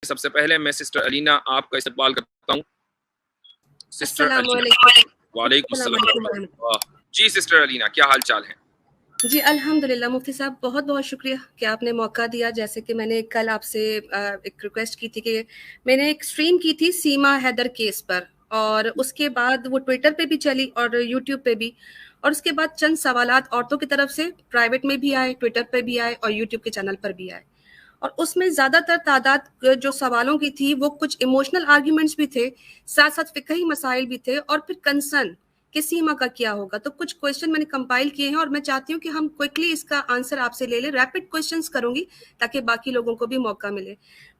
سب سے پہلے میں سسٹر علینا آپ کا استقبال کرتا ہوں. سسٹر السلام علینا. علیکم. وعلیکم السلام السلام. علیکم. جی سسٹر علینا کیا حال چال ہے؟ جی الحمدللہ مفتی صاحب بہت بہت شکریہ کہ آپ نے موقع دیا. جیسے کہ میں نے کل آپ سے ایک ریکویسٹ کی تھی کہ میں نے ایک اسٹریم کی تھی سیما حیدر کیس پر، اور اس کے بعد وہ ٹویٹر پہ بھی چلی اور یوٹیوب پہ بھی، اور اس کے بعد چند سوالات عورتوں کی طرف سے پرائیویٹ میں بھی آئے، ٹویٹر پہ بھی آئے اور یوٹیوب کے چینل پر بھی آئے. اور اس میں زیادہ تر تعداد جو سوالوں کی تھی وہ کچھ ایموشنل آرگیومنٹس بھی تھے، ساتھ ساتھ فقہی مسائل بھی تھے، اور پھر کنسرن کہ سیما کا کیا ہوگا. تو کچھ کویشچن میں نے کمپائل کیے ہیں اور میں چاہتی ہوں کہ ہم کوئکلی اس کا آنسر آپ سے لے لیں. ریپڈ کویشچنس کروں گی تاکہ باقی لوگوں کو بھی موقع ملے.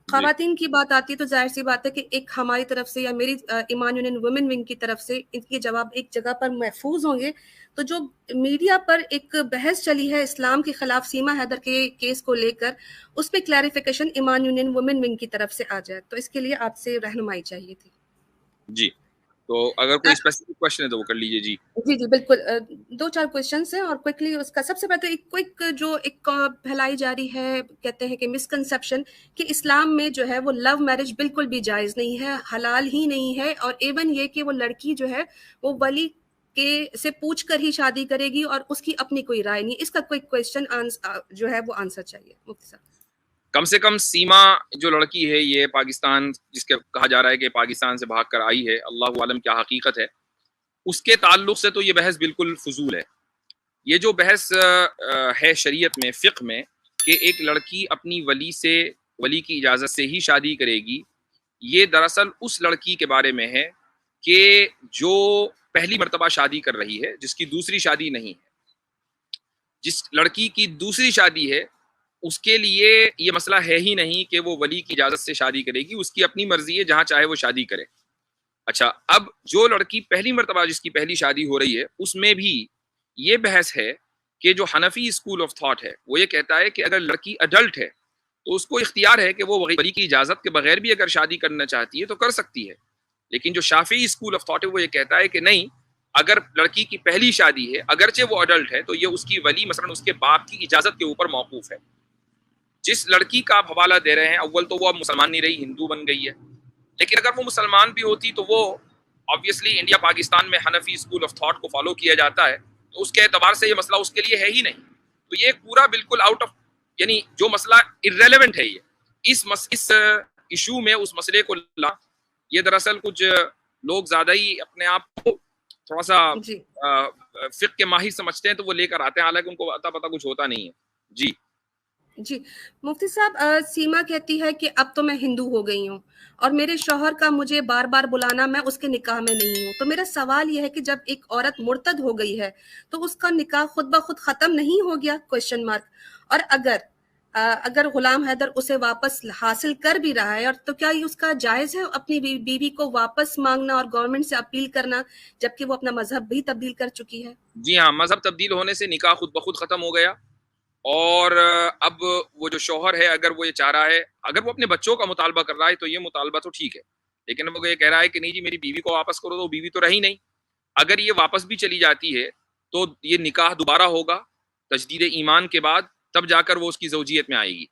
خواتین کی بات آتی ہے تو ظاہر سی بات ہے کہ ایک ہماری طرف سے یا میری ایمان یونین وومن ونگ کی طرف سے ان کے جواب ایک جگہ پر محفوظ ہوں گے. تو جو میڈیا پر ایک بحث چلی ہے اسلام کے خلاف سیما حیدر کے کیس کو لے کر، اس پہ کلیریفیکیشن ایمان یونین وومن ونگ کی طرف سے آ جائے، تو اس کے لیے آپ سے رہنمائی چاہیے تھی. جی تو اگر کوئی اسپیسیفک کوشچن ہے تو وہ کر لیجیے. جی جی بالکل. دو چار کویشچنس ہیں اور کوئکلی اس کا سب سے پہلے ایک کوئک جو ایک پھیلائی جا رہی ہے، کہتے ہیں کہ مسکنسیپشن کہ اسلام میں جو ہے وہ لو میرج بالکل بھی جائز نہیں ہے، حلال ہی نہیں ہے، اور ایون یہ کہ وہ لڑکی جو ہے وہ ولی کے سے پوچھ کر ہی شادی کرے گی اور اس کی اپنی کوئی رائے نہیں. اس کا کوئک کویشچن جو ہے وہ آنسر چاہیے مفتی صاحب. کم سے کم سیما جو لڑکی ہے یہ پاکستان، جس کے کہا جا رہا ہے کہ پاکستان سے بھاگ کر آئی ہے، اللہ عالم کیا حقیقت ہے، اس کے تعلق سے تو یہ بحث بالکل فضول ہے. یہ جو بحث ہے شریعت میں، فقہ میں، کہ ایک لڑکی اپنی ولی کی اجازت سے ہی شادی کرے گی، یہ دراصل اس لڑکی کے بارے میں ہے کہ جو پہلی مرتبہ شادی کر رہی ہے، جس کی دوسری شادی نہیں ہے. جس لڑکی کی دوسری شادی ہے اس کے لیے یہ مسئلہ ہے ہی نہیں کہ وہ ولی کی اجازت سے شادی کرے گی، اس کی اپنی مرضی ہے، جہاں چاہے وہ شادی کرے. اچھا، اب جو لڑکی پہلی مرتبہ جس کی پہلی شادی ہو رہی ہے، اس میں بھی یہ بحث ہے کہ جو حنفی اسکول آف تھاٹ ہے وہ یہ کہتا ہے کہ اگر لڑکی اڈلٹ ہے تو اس کو اختیار ہے کہ وہ ولی کی اجازت کے بغیر بھی اگر شادی کرنا چاہتی ہے تو کر سکتی ہے. لیکن جو شافعی اسکول آف تھاٹ ہے وہ یہ کہتا ہے کہ نہیں، اگر لڑکی کی پہلی شادی ہے اگرچہ وہ اڈلٹ ہے تو یہ اس کی ولی مثلا اس کے باپ کی اجازت کے اوپر موقوف ہے. جس لڑکی کا آپ حوالہ دے رہے ہیں، اول تو وہ اب مسلمان نہیں رہی، ہندو بن گئی ہے، لیکن اگر وہ مسلمان بھی ہوتی تو وہ آبویسلی انڈیا پاکستان میں حنفی اسکول آف تھاٹ کو فالو کیا جاتا ہے، تو اس کے اعتبار سے یہ مسئلہ اس کے لیے ہے ہی نہیں. تو یہ پورا بالکل آؤٹ آف، یعنی جو مسئلہ ارریلیونٹ ہے، یہ اس ایشو میں اس مسئلے کو یہ دراصل کچھ لوگ زیادہ ہی اپنے آپ کو تھوڑا سا جی فقہ کے ماہر سمجھتے ہیں تو وہ لے کر آتے ہیں، حالانکہ ان کو اتا پتہ کچھ ہوتا نہیں ہے. جی جی مفتی صاحب، سیما کہتی ہے کہ اب تو میں ہندو ہو گئی ہوں اور میرے شوہر کا مجھے بار بار بلانا، میں اس کے نکاح میں نہیں ہوں. تو میرا سوال یہ ہے کہ جب ایک عورت مرتد ہو گئی ہے تو اس کا نکاح خود بخود ختم نہیں ہو گیا؟ Question mark. اور اگر غلام حیدر اسے واپس حاصل کر بھی رہا ہے، اور تو کیا یہ اس کا جائز ہے اپنی بیوی کو واپس مانگنا اور گورنمنٹ سے اپیل کرنا جبکہ وہ اپنا مذہب بھی تبدیل کر چکی ہے؟ جی ہاں، مذہب تبدیل ہونے سے نکاح خود بخود ختم ہو گیا، اور اب وہ جو شوہر ہے اگر وہ یہ چاہ رہا ہے، اگر وہ اپنے بچوں کا مطالبہ کر رہا ہے تو یہ مطالبہ تو ٹھیک ہے، لیکن وہ یہ کہہ رہا ہے کہ نہیں جی میری بیوی کو واپس کرو، تو وہ بیوی تو رہی نہیں. اگر یہ واپس بھی چلی جاتی ہے تو یہ نکاح دوبارہ ہوگا تجدید ایمان کے بعد، تب جا کر وہ اس کی زوجیت میں آئے گی.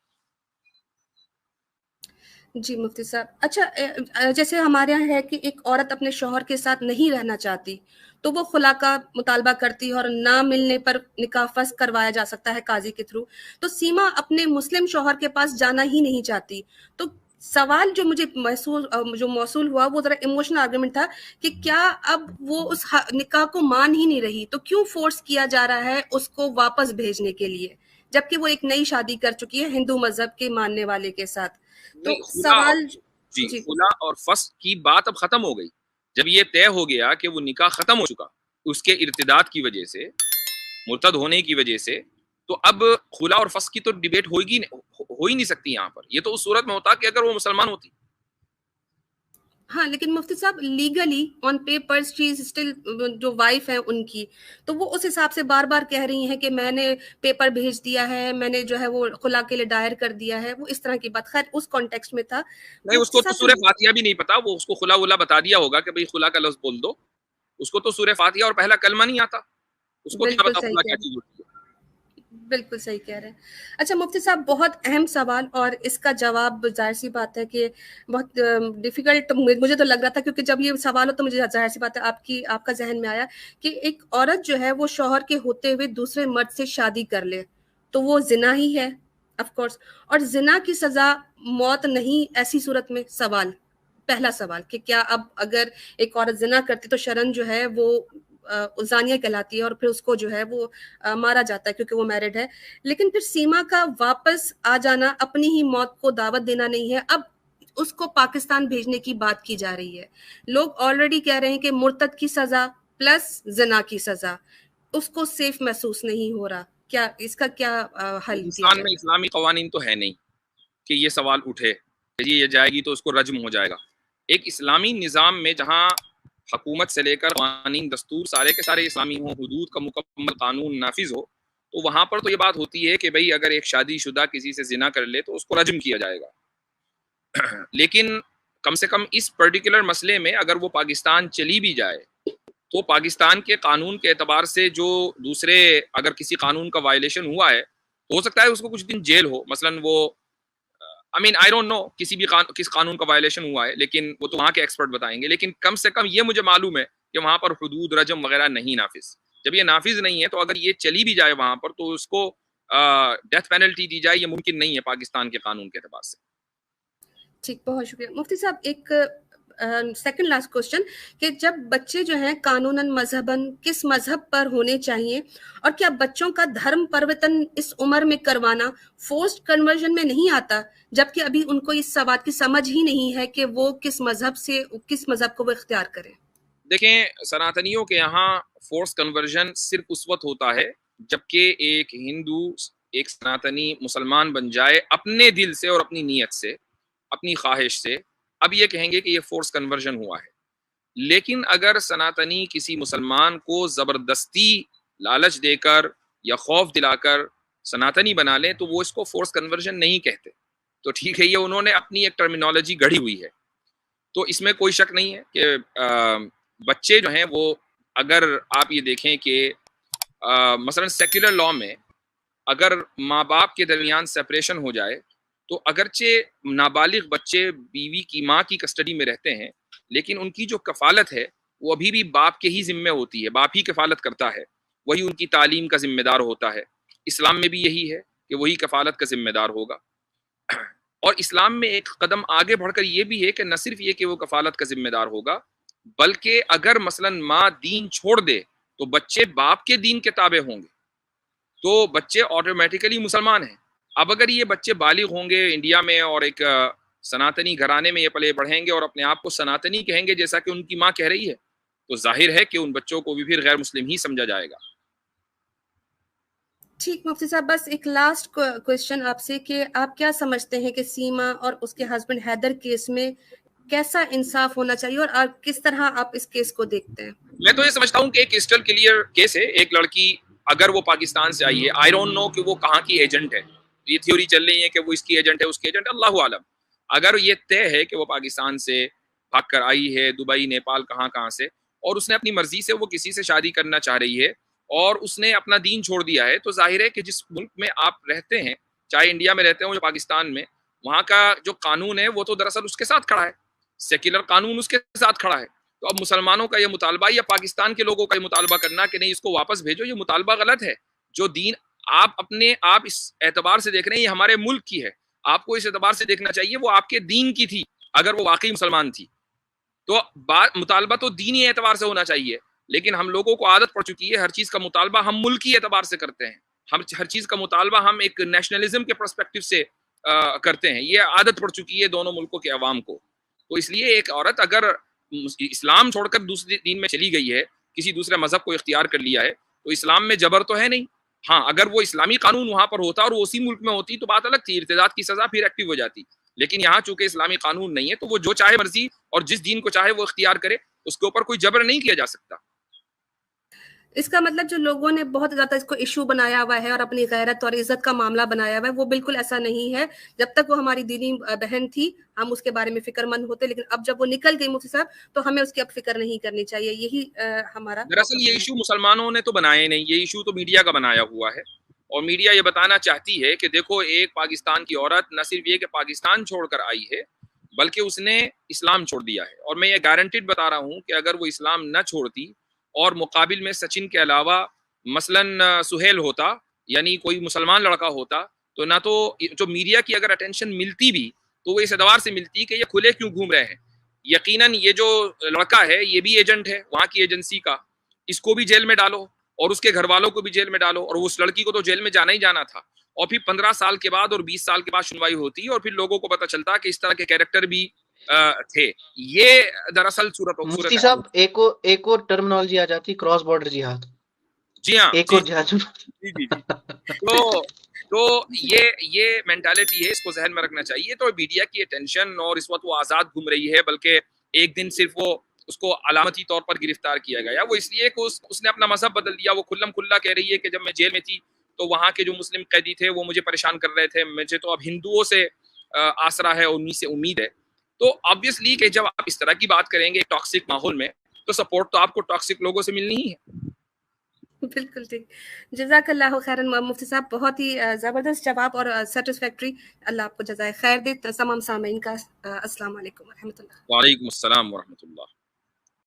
جی مفتی صاحب. اچھا، جیسے ہمارے یہاں ہے کہ ایک عورت اپنے شوہر کے ساتھ نہیں رہنا چاہتی تو وہ خلا کا مطالبہ کرتی ہے اور نہ ملنے پر نکاح فسخ کروایا جا سکتا ہے قاضی کے تھرو. تو سیما اپنے مسلم شوہر کے پاس جانا ہی نہیں چاہتی. تو سوال جو مجھے موصول ہوا وہ ذرا ایموشنل آرگومنٹ تھا کہ کیا اب وہ اس نکاح کو مان ہی نہیں رہی تو کیوں فورس کیا جا رہا ہے اس کو واپس بھیجنے کے لیے، جبکہ وہ ایک نئی شادی کر چکی ہے ہندو مذہب کے ماننے والے کے ساتھ. تو نہیں، سوال جی جی خلا اور فسخ کی بات اب ختم ہو گئی. جب یہ طے ہو گیا کہ وہ نکاح ختم ہو چکا اس کے ارتداد کی وجہ سے، مرتد ہونے کی وجہ سے، تو اب خلا اور فسخ کی تو ڈیبیٹ ہو ہی نہیں سکتی یہاں پر. یہ تو اس صورت میں ہوتا کہ اگر وہ مسلمان ہوتی. ہاں، لیکن مفتی صاحب legally on paper she is still جو وائف ہے ان کی، تو وہ اس حساب سے بار بار کہہ رہی ہیں کہ میں نے پیپر بھیج دیا ہے، میں نے جو ہے وہ خلا کے لیے دائر کر دیا ہے، وہ اس طرح کی بات. خیر اس کانٹیکسٹ میں تھا نہیں، اس مفتی کو تو صاحب. سورہ فاتحہ بھی نہیں پتا، وہ اس کو خلا ولا بتا دیا ہوگا کہ بھئی خلا کا لفظ بول دو. اس کو تو سورہ فاتحہ اور پہلا کلمہ نہیں آتا، اس کو کیا بالکل پتا صحیح خلا کہہ کیا رہے چیز ہوتی ہے. بالکل صحیح کہہ رہے ہیں. اچھا مفتی صاحب، بہت اہم سوال، اور اس کا جواب ظاہر سی بات ہے کہ بہت ڈیفیکلٹ مجھے تو لگ رہا تھا، کیونکہ جب یہ سوال ہو تو مجھے ظاہر سی بات ہے آپ کا ذہن میں آیا کہ ایک عورت جو ہے وہ شوہر کے ہوتے ہوئے دوسرے مرد سے شادی کر لے تو وہ زنا ہی ہے آف کورس. اور زنا کی سزا موت نہیں ایسی صورت میں؟ پہلا سوال کہ کیا اب اگر ایک عورت زنا کرتی تو شرن جو ہے وہ زانیہ کہلاتی ہے، اور پھر اس کو جو ہے وہ مارا جاتا ہے کیونکہ وہ میرڈ ہے. لیکن پھر سیما کا واپس آ جانا اپنی ہی موت کو دعوت دینا نہیں ہے، اب اس کو پاکستان بھیجنے کی بات کی جا رہی ہے. لوگ آلریڈی کہہ رہے ہیں کہ مرتد کی سزا پلس زنا کی سزا، اس کو سیف محسوس نہیں ہو رہا. کیا اس کا کیا حل کیا پاکستان جائے؟ میں اسلامی قوانین تو ہے نہیں کہ یہ سوال اٹھے کہ یہ جائے گی تو اس کو رجم ہو جائے گا. ایک اسلامی نظام میں جہاں حکومت سے لے کر قوانین دستور سارے کے سارے اسلامی ہوں، حدود کا مکمل قانون نافذ ہو، تو وہاں پر تو یہ بات ہوتی ہے کہ بھئی اگر ایک شادی شدہ کسی سے زنا کر لے تو اس کو رجم کیا جائے گا. لیکن کم سے کم اس پرٹیکولر مسئلے میں اگر وہ پاکستان چلی بھی جائے تو پاکستان کے قانون کے اعتبار سے جو دوسرے اگر کسی قانون کا وائلیشن ہوا ہے تو ہو سکتا ہے اس کو کچھ دن جیل ہو. مثلاً وہ I don't know کس قانون کا وائلیشن ہوا ہے، لیکن وہ تو وہاں کے ایکسپرٹ بتائیں گے. لیکن کم سے کم یہ مجھے معلوم ہے کہ وہاں پر حدود رجم وغیرہ نہیں نافذ. جب یہ نافذ نہیں ہے تو اگر یہ چلی بھی جائے وہاں پر تو اس کو ڈیتھ پینلٹی دی جائے، یہ ممکن نہیں ہے پاکستان کے قانون کے اعتبار سے. ٹھیک، بہت شکریہ مفتی صاحب. ایک سیکنڈ لاسٹ کوشچن کہ جب بچے جو ہیں قانوناً مذہباً کس مذہب پر ہونے چاہیے، اور کیا بچوں کا دھرم پرورتن اس عمر میں کروانا فورسڈ کنورژن میں نہیں آتا، جبکہ ابھی ان کو اس بات کی سمجھ ہی نہیں ہے کہ وہ کس مذہب کو وہ اختیار کریں؟ دیکھیں، سناتنیوں کے یہاں فورس کنورژن صرف اس وقت ہوتا ہے جبکہ ایک ہندو ایک سناتنی مسلمان بن جائے اپنے دل سے اور اپنی نیت سے، اپنی خواہش سے. اب یہ کہیں گے کہ یہ فورس کنورژن ہوا ہے. لیکن اگر سناتنی کسی مسلمان کو زبردستی لالچ دے کر یا خوف دلا کر سناتنی بنا لیں تو وہ اس کو فورس کنورژن نہیں کہتے. تو ٹھیک ہے، یہ انہوں نے اپنی ایک ٹرمینالوجی گڑھی ہوئی ہے. تو اس میں کوئی شک نہیں ہے کہ بچے جو ہیں وہ، اگر آپ یہ دیکھیں کہ مثلا سیکولر لاء میں اگر ماں باپ کے درمیان سیپریشن ہو جائے تو اگرچہ نابالغ بچے بیوی کی ماں کی کسٹڈی میں رہتے ہیں، لیکن ان کی جو کفالت ہے وہ ابھی بھی باپ کے ہی ذمے ہوتی ہے. باپ ہی کفالت کرتا ہے، وہی ان کی تعلیم کا ذمہ دار ہوتا ہے. اسلام میں بھی یہی ہے کہ وہی کفالت کا ذمہ دار ہوگا. اور اسلام میں ایک قدم آگے بڑھ کر یہ بھی ہے کہ نہ صرف یہ کہ وہ کفالت کا ذمہ دار ہوگا، بلکہ اگر مثلا ماں دین چھوڑ دے تو بچے باپ کے دین کے تابع ہوں گے، تو بچے آٹومیٹیکلی مسلمان ہیں. اب اگر یہ بچے بالغ ہوں گے انڈیا میں اور ایک سناتنی گھرانے میں یہ پلے بڑھیں گے اور اپنے آپ کو سناتنی کہیں گے جیسا کہ ان کی ماں کہہ رہی ہے، تو ظاہر ہے کہ ان بچوں کو بھی پھر غیر مسلم ہی سمجھا جائے گا. ٹھیک مفتی صاحب، بس ایک لاسٹ کوشچن آپ سے کہ آپ کیا سمجھتے ہیں کہ سیما اور اس کے ہسبینڈ حیدر کیس میں کیسا انصاف ہونا چاہیے، اور آپ کس طرح آپ اس کیس کو دیکھتے ہیں؟ میں تو یہ سمجھتا ہوں کہ ایک کرسٹل کلیئر کیس ہے. ایک لڑکی اگر وہ پاکستان سے آئی ہے، آئی ڈونٹ نو کہ وہ کہاں کی ایجنٹ ہے. یہ تھیوری چل رہی ہے کہ وہ اس کی ایجنٹ ہے، اس کی ایجنٹ، اللہ عالم. اگر یہ طے ہے کہ وہ پاکستان سے بھاگ کر آئی ہے، دبئی، نیپال، کہاں سے، اور اس نے اپنی مرضی سے وہ کسی سے شادی کرنا چاہ رہی ہے اور اس نے اپنا دین چھوڑ دیا ہے، تو ظاہر ہے کہ جس ملک میں آپ رہتے ہیں، چاہے انڈیا میں رہتے ہوں یا پاکستان میں، وہاں کا جو قانون ہے وہ تو دراصل اس کے ساتھ کھڑا ہے. سیکولر قانون اس کے ساتھ کھڑا ہے. تو اب مسلمانوں کا یہ مطالبہ یا پاکستان کے لوگوں کا یہ مطالبہ کرنا کہ نہیں اس کو واپس بھیجو، یہ مطالبہ غلط ہے. جو دین آپ اس اعتبار سے دیکھ رہے ہیں یہ ہمارے ملک کی ہے، آپ کو اس اعتبار سے دیکھنا چاہیے وہ آپ کے دین کی تھی. اگر وہ واقعی مسلمان تھی تو مطالبہ تو دینی اعتبار سے ہونا چاہیے. لیکن ہم لوگوں کو عادت پڑ چکی ہے ہر چیز کا مطالبہ ہم ملکی اعتبار سے کرتے ہیں، ہم ہر چیز کا مطالبہ ہم ایک نیشنلزم کے پرسپیکٹو سے کرتے ہیں. یہ عادت پڑ چکی ہے دونوں ملکوں کے عوام کو. تو اس لیے ایک عورت اگر اسلام چھوڑ کر دوسرے دین میں چلی گئی ہے، کسی دوسرے مذہب کو اختیار کر لیا ہے، تو اسلام میں جبر تو ہے نہیں. ہاں، اگر وہ اسلامی قانون وہاں پر ہوتا اور وہ اسی ملک میں ہوتی تو بات الگ تھی، ارتداد کی سزا پھر ایکٹیو ہو جاتی. لیکن یہاں چونکہ اسلامی قانون نہیں ہے تو وہ جو چاہے مرضی اور جس دین کو چاہے وہ اختیار کرے، اس کے اوپر کوئی جبر نہیں کیا جا سکتا. اس کا مطلب جو لوگوں نے بہت زیادہ اس کو ایشو بنایا ہوا ہے اور اپنی غیرت اور عزت کا معاملہ بنایا ہوا ہے، وہ بالکل ایسا نہیں ہے. جب تک وہ ہماری دینی بہن تھی ہم اس کے بارے میں فکر مند ہوتے، لیکن اب جب وہ نکل گئی مفتی صاحب تو ہمیں اس کی اب فکر نہیں کرنی چاہیے. یہی ہمارا دراصل یہ ایشو مسلمانوں نے تو بنایا نہیں، یہ ایشو تو میڈیا کا بنایا ہوا ہے. اور میڈیا یہ بتانا چاہتی ہے کہ دیکھو ایک پاکستان کی عورت نہ صرف یہ کہ پاکستان چھوڑ کر آئی ہے بلکہ اس نے اسلام چھوڑ دیا ہے. اور میں یہ گارنٹیڈ بتا رہا ہوں کہ اگر وہ اسلام نہ چھوڑتی اور مقابل میں سچن کے علاوہ مثلاً سہیل ہوتا, یعنی کوئی مسلمان لڑکا ہوتا, تو نہ تو جو میڈیا کی اگر اٹینشن ملتی بھی تو وہ اس اعتبار سے ملتی کہ یہ کھلے کیوں گھوم رہے ہیں. یقیناً یہ جو لڑکا ہے یہ بھی ایجنٹ ہے وہاں کی ایجنسی کا, اس کو بھی جیل میں ڈالو اور اس کے گھر والوں کو بھی جیل میں ڈالو, اور اس لڑکی کو تو جیل میں جانا ہی جانا تھا. اور پھر 15 سال کے بعد اور 20 سال کے بعد سنوائی ہوتی اور پھر لوگوں کو پتہ چلتا کہ اس طرح کے کیریکٹر بھی تھے. یہ دراصل مفتی صاحب ایک اور ٹرمنالوجی آ جاتی, کراس بارڈر جہاد. جی ہاں, ایک اور جہاد. جی جی جی. تو یہ مینٹالٹی ہے, اس کو ذہن میں رکھنا چاہیے. تو میڈیا کی اٹینشن, اور اس وقت وہ آزاد گھوم رہی ہے, بلکہ ایک دن صرف وہ اس کو علامتی طور پر گرفتار کیا گیا, وہ اس لیے کہ اس نے اپنا مذہب بدل دیا. وہ کھلم کھلا کہہ رہی ہے کہ جب میں جیل میں تھی تو وہاں کے جو مسلم قیدی تھے وہ مجھے پریشان کر رہے تھے, مجھے تو اب ہندوؤں سے آسرا ہے, انہیں سے امید ہے. تو آبویسلی کہ جب آپ اس طرح کی بات کریں گے ٹاکسک ماحول میں, تو سپورٹ تو آپ کو ٹاکسک لوگوں سے ملنی ہی ہے. بالکل ٹھیک. جزاک اللہ خیرن مفتی صاحب, بہت ہی زبردست جواب اور سیٹسفیکٹری. اللہ آپ کو جزائے خیر دے. تمام سامعین کا السلام علیکم ورحمۃ اللہ. وعلیکم السلام ورحمۃ اللہ.